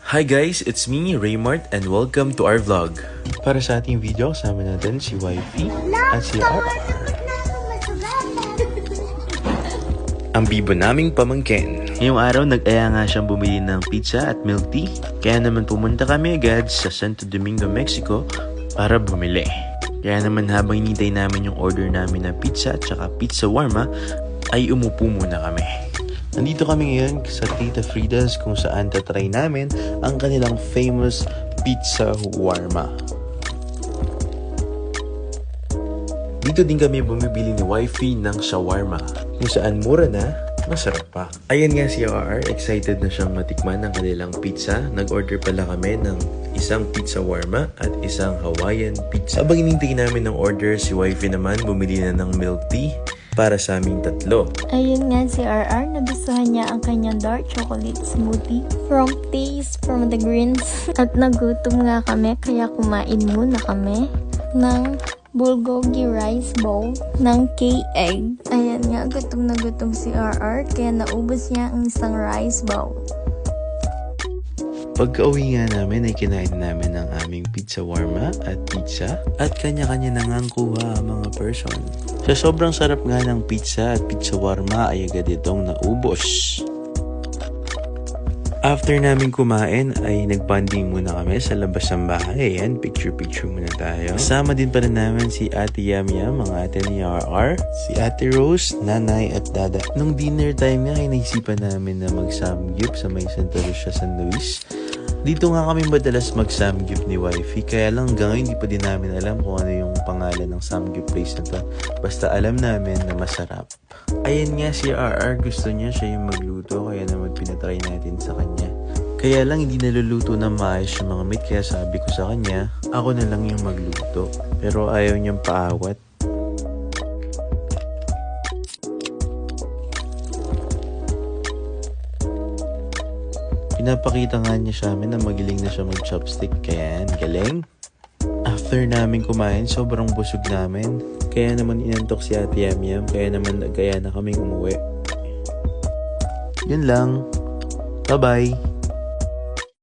Hi guys, it's me, Raymart, and welcome to our vlog. Para sa ating video, kasama natin si Wifey at si RR. Ang bibo naming pamangkin. Ngayong araw, nag-aya nga siyang bumili ng pizza at milk tea. Kaya naman pumunta kami agad sa Santo Domingo, Mexico para bumili. Kaya naman habang hinintay namin yung order namin ng pizza at saka pizza warma, ay umupo muna kami. Nandito kami ngayon sa Tita Frida's kung saan tatry namin ang kanilang famous pizza warma. Dito din kami bumibili ni Wifey ng shawarma kung saan mura na, masarap pa. Ayan nga si RR, excited na siyang matikman ng kanilang pizza. Nag-order pala kami ng isang pizza warma at isang Hawaiian pizza. Habang inintay namin ng order, si Wifey naman bumili na ng milk tea para sa aming tatlo. Ayun nga si RR, nagustuhan niya ang kanyang dark chocolate smoothie from Taste from the Greens. At nagutom nga kami kaya kumain muna kami ng bulgogi rice bowl ng K-egg. Ayan nga, gutom na gutom si RR kaya naubos niya ang isang rice bowl. Pagka-uwi nga namin ay kinain namin ang aming pizza warma at pizza at kanya-kanya na ngang kuha ang mga person. Sa sobrang sarap nga ng pizza at pizza warma ay agad itong naubos. After namin kumain ay nagbanding muna kami sa labas ng bahay. Ayan, picture-picture muna tayo. Kasama din pala namin si Ate Yam-Yam, mga ate ni RR, si Ate Rose, Nanay at Dada. Nung dinner time nga ay naisipan namin na mag-samgyup sa may Santa Lucia, San Luis. Dito nga kami madalas mag-samgyup ni Wifey, kaya lang hanggang ngayon hindi pa din namin alam kung ano yung pangalan ng samgyup place na to. Basta alam namin na masarap. Ayan nga si RR, gusto niya siya yung magluto, kaya naman pinatry natin sa kanya. Kaya lang hindi naluluto na maayos yung mga meat, kaya sabi ko sa kanya, ako na lang yung magluto. Pero ayaw niyang paawat. Pinapakita nga niya sa amin na magaling na siya mag-chopstick. Kaya galing. After namin kumain, sobrang busog namin. Kaya naman inantok si Ate Yam-Yam. Kaya naman nagkaya na kaming umuwi. Yun lang. Bye-bye.